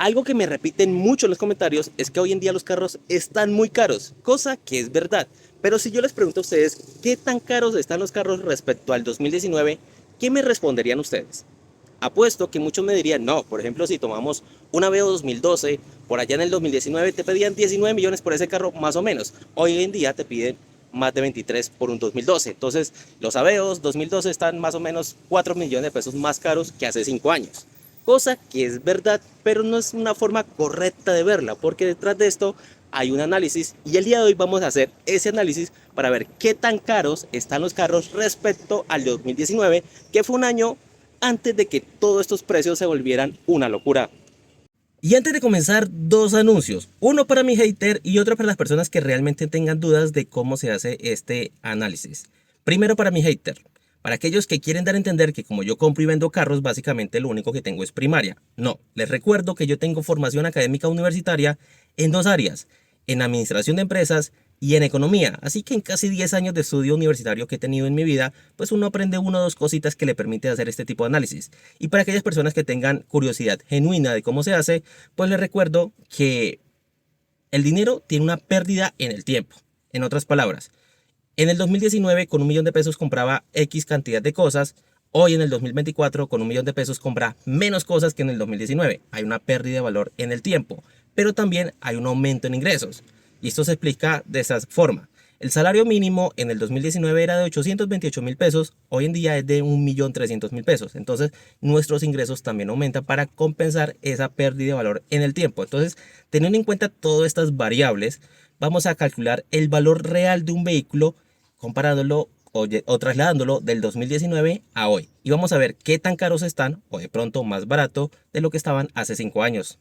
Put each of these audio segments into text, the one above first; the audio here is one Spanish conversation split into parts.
Algo que me repiten mucho en los comentarios es que hoy en día los carros están muy caros, cosa que es verdad. Pero si yo les pregunto a ustedes qué tan caros están los carros respecto al 2019, ¿qué me responderían ustedes? Apuesto que muchos me dirían, no, por ejemplo, si tomamos una Aveo 2012, por allá en el 2019 te pedían 19 millones por ese carro, más o menos. Hoy en día te piden más de 23 por un 2012. Entonces, los Aveos 2012 están más o menos 4 millones de pesos más caros que hace 5 años. Cosa que es verdad, pero no es una forma correcta de verla, porque detrás de esto hay un análisis y el día de hoy vamos a hacer ese análisis para ver qué tan caros están los carros respecto al 2019, que fue un año antes de que todos estos precios se volvieran una locura. Y antes de comenzar, dos anuncios. Uno para mi hater y otro para las personas que realmente tengan dudas de cómo se hace este análisis. Primero para mi hater. Para aquellos que quieren dar a entender que como yo compro y vendo carros, básicamente lo único que tengo es primaria. No, les recuerdo que yo tengo formación académica universitaria en dos áreas, en administración de empresas y en economía. Así que en casi 10 años de estudio universitario que he tenido en mi vida, pues uno aprende una o dos cositas que le permite hacer este tipo de análisis. Y para aquellas personas que tengan curiosidad genuina de cómo se hace, pues les recuerdo que el dinero tiene una pérdida en el tiempo. En otras palabras, en el 2019 con 1 millón de pesos compraba X cantidad de cosas. Hoy en el 2024 con 1 millón de pesos compra menos cosas que en el 2019. Hay una pérdida de valor en el tiempo, pero también hay un aumento en ingresos. Y esto se explica de esa forma. El salario mínimo en el 2019 era de 828 mil pesos, hoy en día es de 1.300.000 pesos. Entonces nuestros ingresos también aumentan para compensar esa pérdida de valor en el tiempo. Entonces, teniendo en cuenta todas estas variables, vamos a calcular el valor real de un vehículo comparándolo o trasladándolo del 2019 a hoy. Y vamos a ver qué tan caros están o de pronto más barato de lo que estaban hace 5 años.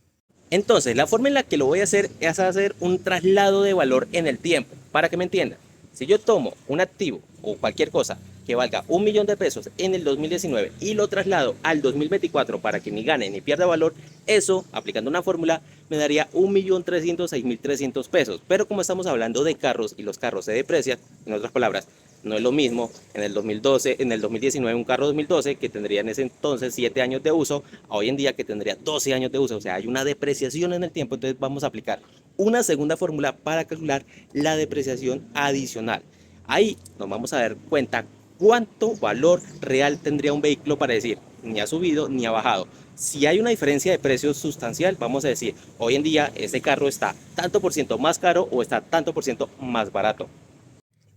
Entonces, la forma en la que lo voy a hacer es hacer un traslado de valor en el tiempo. Para que me entiendan, si yo tomo un activo o cualquier cosa que valga 1 millón de pesos en el 2019 y lo traslado al 2024 para que ni gane ni pierda valor, eso, aplicando una fórmula, me daría 1.306.300 pesos. Pero como estamos hablando de carros y los carros se deprecian, en otras palabras, no es lo mismo en el 2012, en el 2019 un carro 2012 que tendría en ese entonces 7 años de uso, a hoy en día que tendría 12 años de uso. O sea, hay una depreciación en el tiempo. Entonces vamos a aplicar una segunda fórmula para calcular la depreciación adicional. Ahí nos vamos a dar cuenta cuánto valor real tendría un vehículo para decir ni ha subido ni ha bajado. Si hay una diferencia de precios sustancial, vamos a decir, hoy en día ese carro está tanto por ciento más caro o está tanto por ciento más barato.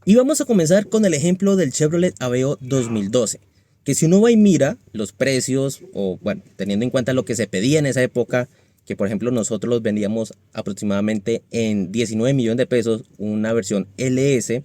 Y vamos a comenzar con el ejemplo del Chevrolet Aveo 2012, que si uno va y mira los precios, o bueno, teniendo en cuenta lo que se pedía en esa época, que por ejemplo nosotros los vendíamos aproximadamente en 19 millones de pesos, una versión LS,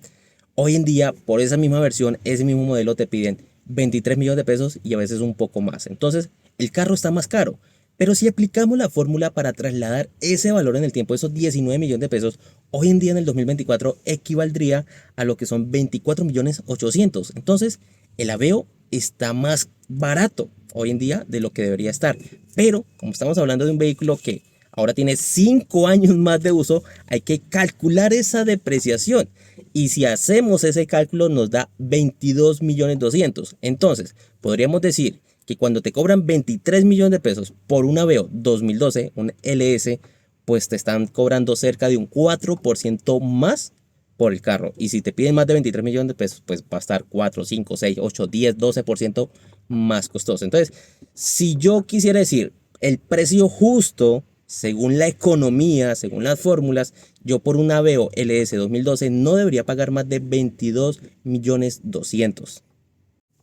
hoy en día por esa misma versión, ese mismo modelo te piden 23 millones de pesos y a veces un poco más. Entonces el carro está más caro. Pero si aplicamos la fórmula para trasladar ese valor en el tiempo, esos 19 millones de pesos, hoy en día en el 2024 equivaldría a lo que son 24 millones 800. Entonces, el Aveo está más barato hoy en día de lo que debería estar. Pero, como estamos hablando de un vehículo que ahora tiene 5 años más de uso, hay que calcular esa depreciación. Y si hacemos ese cálculo nos da 22 millones 200. Entonces, podríamos decir que cuando te cobran 23 millones de pesos por un Aveo 2012, un LS, pues te están cobrando cerca de un 4% más por el carro. Y si te piden más de 23 millones de pesos, pues va a estar 4, 5, 6, 8, 10, 12% más costoso. Entonces, si yo quisiera decir el precio justo, según la economía, según las fórmulas, yo por un Aveo LS 2012 no debería pagar más de 22 millones 200.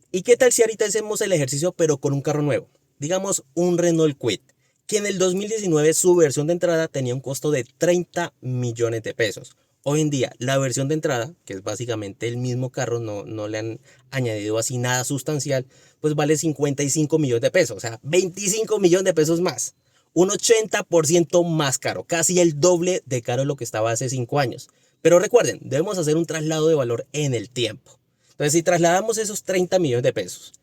¿Y qué tal si ahorita hacemos el ejercicio pero con un carro nuevo? Digamos un Renault Kwid, que en el 2019 su versión de entrada tenía un costo de 30 millones de pesos. Hoy en día la versión de entrada, que es básicamente el mismo carro, no le han añadido así nada sustancial, pues vale 55 millones de pesos, o sea, 25 millones de pesos más. Un 80% más caro, casi el doble de caro de lo que estaba hace 5 años. Pero recuerden, debemos hacer un traslado de valor en el tiempo. Entonces, si trasladamos esos 30 millones de pesos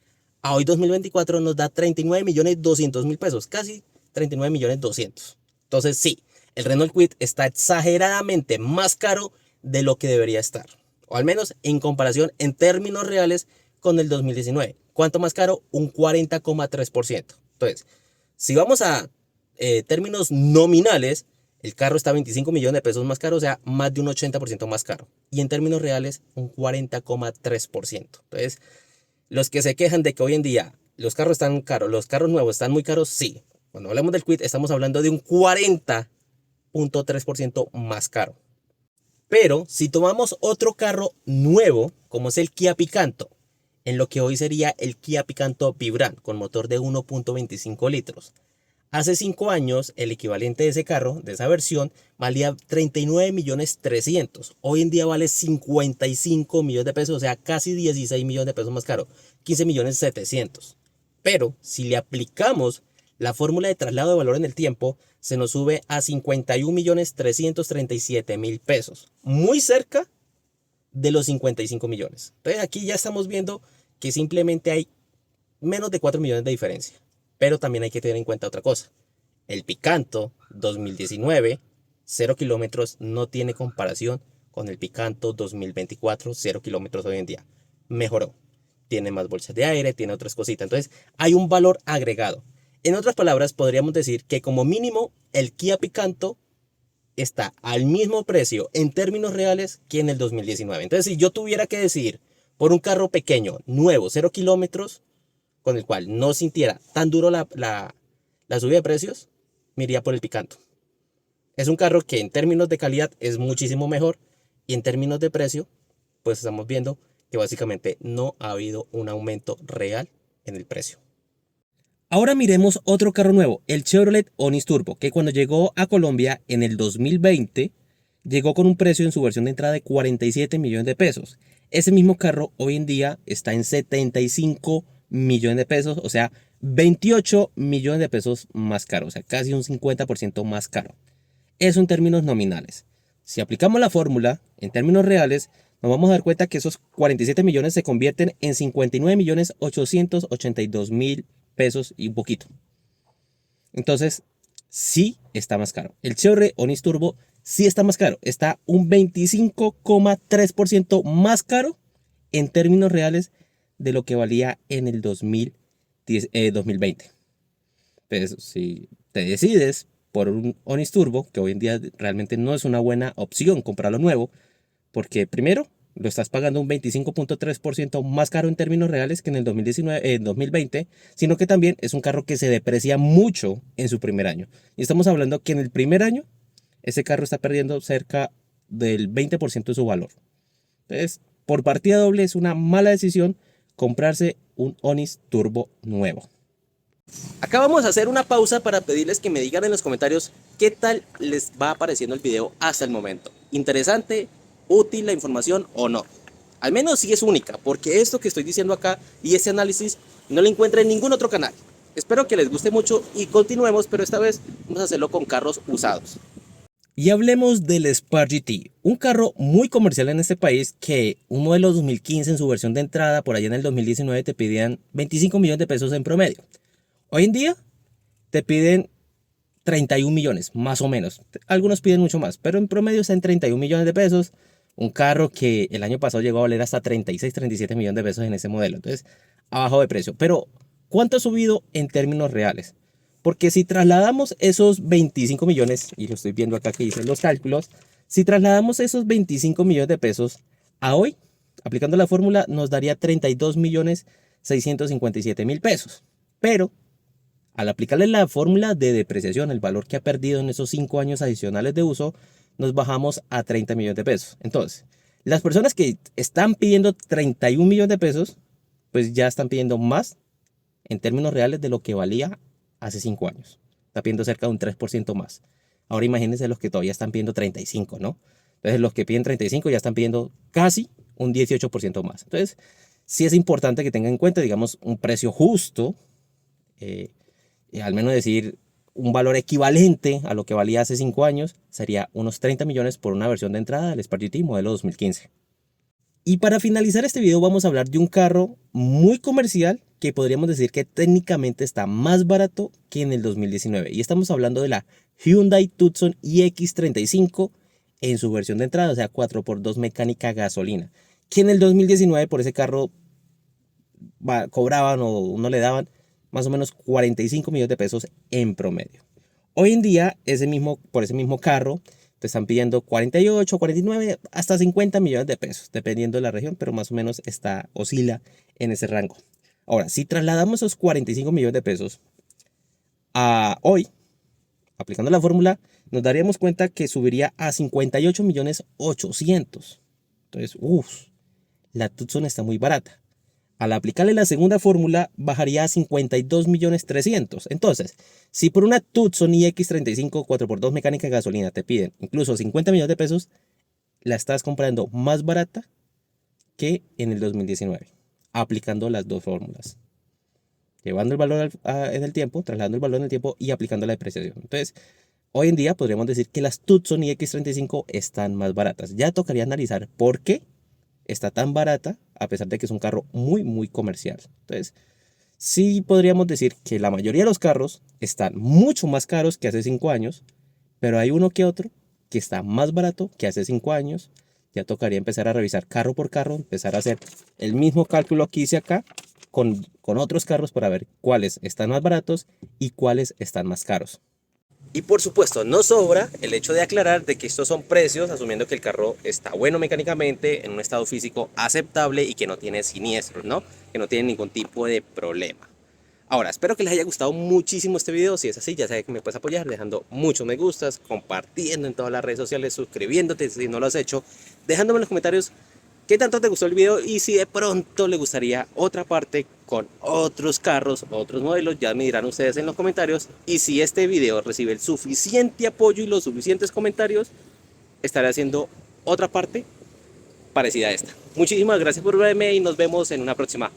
a hoy 2024 nos da 39 millones 200 mil pesos, casi 39 millones 200. Entonces, sí, el Renault Kwid está exageradamente más caro de lo que debería estar, o al menos en comparación en términos reales con el 2019. ¿Cuánto más caro? Un 40,3%. Entonces, si vamos a términos nominales, el carro está 25 millones de pesos más caro, o sea, más de un 80% más caro. Y en términos reales, un 40,3%. Entonces, los que se quejan de que hoy en día los carros están caros, los carros nuevos están muy caros, sí. Cuando hablamos del Kwid, estamos hablando de un 40,3% más caro. Pero si tomamos otro carro nuevo, como es el Kia Picanto, en lo que hoy sería el Kia Picanto Vibrant con motor de 1.25 litros. Hace 5 años, el equivalente de ese carro, de esa versión, valía 39.300.000. Hoy en día vale 55 millones de pesos, o sea, casi 16 millones de pesos más caro, 15.700.000. Pero si le aplicamos la fórmula de traslado de valor en el tiempo, se nos sube a 51.337.000 pesos, muy cerca de los 55 millones. Entonces aquí ya estamos viendo que simplemente hay menos de 4 millones de diferencia. Pero también hay que tener en cuenta otra cosa. El Picanto 2019, 0 kilómetros, no tiene comparación con el Picanto 2024, 0 kilómetros hoy en día. Mejoró. Tiene más bolsas de aire, tiene otras cositas. Entonces hay un valor agregado. En otras palabras, podríamos decir que como mínimo el Kia Picanto está al mismo precio en términos reales que en el 2019. Entonces, si yo tuviera que decidir por un carro pequeño, nuevo, 0 kilómetros, con el cual no sintiera tan duro la subida de precios, me iría por el Picanto. Es un carro que en términos de calidad es muchísimo mejor y en términos de precio, pues estamos viendo que básicamente no ha habido un aumento real en el precio. Ahora miremos otro carro nuevo, el Chevrolet Onix Turbo, que cuando llegó a Colombia en el 2020, llegó con un precio en su versión de entrada de 47 millones de pesos. Ese mismo carro hoy en día está en 75 millones de pesos, o sea, 28 millones de pesos más caro, o sea, casi un 50% más caro. Eso en términos nominales. Si aplicamos la fórmula en términos reales, nos vamos a dar cuenta que esos 47 millones se convierten en 59.882.000 pesos y un poquito. Entonces, sí está más caro. El Chevrolet Onix Turbo sí está más caro. Está un 25,3% más caro en términos reales de lo que valía en el 2020. Entonces, si te decides por un Onix Turbo, que hoy en día realmente no es una buena opción comprarlo nuevo, porque primero lo estás pagando un 25,3% más caro en términos reales que en el 2019, en 2020, sino que también es un carro que se deprecia mucho en su primer año. Y estamos hablando que en el primer año ese carro está perdiendo cerca del 20% de su valor. Entonces, por partida doble es una mala decisión comprarse un Onix Turbo nuevo. Acá vamos a hacer una pausa para pedirles que me digan en los comentarios qué tal les va apareciendo el video hasta el momento. ¿Interesante, útil la información o no? Al menos sí es única, porque esto que estoy diciendo acá y este análisis no lo encuentra en ningún otro canal. Espero que les guste mucho y continuemos, pero esta vez vamos a hacerlo con carros usados. Y hablemos del Spark GT, un carro muy comercial en este país que un modelo 2015 en su versión de entrada, por allá en el 2019 te pedían 25 millones de pesos en promedio. Hoy en día te piden 31 millones, más o menos. Algunos piden mucho más, pero en promedio está en 31 millones de pesos. Un carro que el año pasado llegó a valer hasta 36, 37 millones de pesos en ese modelo. Entonces, abajo de precio. Pero, ¿cuánto ha subido en términos reales? Porque si trasladamos esos 25 millones, y lo estoy viendo acá que dicen los cálculos, si trasladamos esos 25 millones de pesos a hoy, aplicando la fórmula, nos daría 32.657.000 pesos. Pero al aplicarle la fórmula de depreciación, el valor que ha perdido en esos 5 años adicionales de uso, nos bajamos a 30 millones de pesos. Entonces, las personas que están pidiendo 31 millones de pesos, pues ya están pidiendo más en términos reales de lo que valía hace 5 años. Está pidiendo cerca de un 3% más. Ahora imagínense los que todavía están pidiendo 35, ¿no? Entonces, los que piden 35 ya están pidiendo casi un 18% más. Entonces, sí es importante que tengan en cuenta, digamos, un precio justo, al menos decir un valor equivalente a lo que valía hace 5 años, sería unos 30 millones por una versión de entrada del Spark GT modelo 2015. Y para finalizar este video vamos a hablar de un carro muy comercial que podríamos decir que técnicamente está más barato que en el 2019. Y estamos hablando de la Hyundai Tucson iX35 en su versión de entrada, o sea 4x2 mecánica gasolina. Que en el 2019 por ese carro cobraban o no le daban más o menos 45 millones de pesos en promedio. Hoy en día, por ese mismo carro, te están pidiendo 48, 49, hasta 50 millones de pesos, dependiendo de la región, pero más o menos oscila en ese rango. Ahora, si trasladamos esos 45 millones de pesos a hoy, aplicando la fórmula, nos daríamos cuenta que subiría a 58 millones 800. Entonces, la Tucson está muy barata. Al aplicarle la segunda fórmula, bajaría a 52 millones 300. Entonces, si por una Tucson iX35 4x2 mecánica de gasolina te piden incluso 50 millones de pesos, la estás comprando más barata que en el 2019, aplicando las dos fórmulas. Llevando el valor en el tiempo, trasladando el valor en el tiempo y aplicando la depreciación. Entonces, hoy en día podríamos decir que las Tucson iX35 están más baratas. Ya tocaría analizar por qué está tan barata, a pesar de que es un carro muy, muy comercial. Entonces, sí podríamos decir que la mayoría de los carros están mucho más caros que hace 5 años, pero hay uno que otro que está más barato que hace 5 años. Ya tocaría empezar a revisar carro por carro, empezar a hacer el mismo cálculo que hice acá con otros carros para ver cuáles están más baratos y cuáles están más caros. Y por supuesto, no sobra el hecho de aclarar de que estos son precios, asumiendo que el carro está bueno mecánicamente, en un estado físico aceptable y que no tiene siniestros, ¿no? Que no tiene ningún tipo de problema. Ahora, espero que les haya gustado muchísimo este video. Si es así, ya sabes que me puedes apoyar dejando muchos me gustas, compartiendo en todas las redes sociales, suscribiéndote si no lo has hecho, dejándome en los comentarios qué tanto te gustó el video y si de pronto le gustaría otra parte con otros carros, otros modelos, ya me dirán ustedes en los comentarios. Y si este video recibe el suficiente apoyo y los suficientes comentarios, estaré haciendo otra parte parecida a esta. Muchísimas gracias por verme y nos vemos en una próxima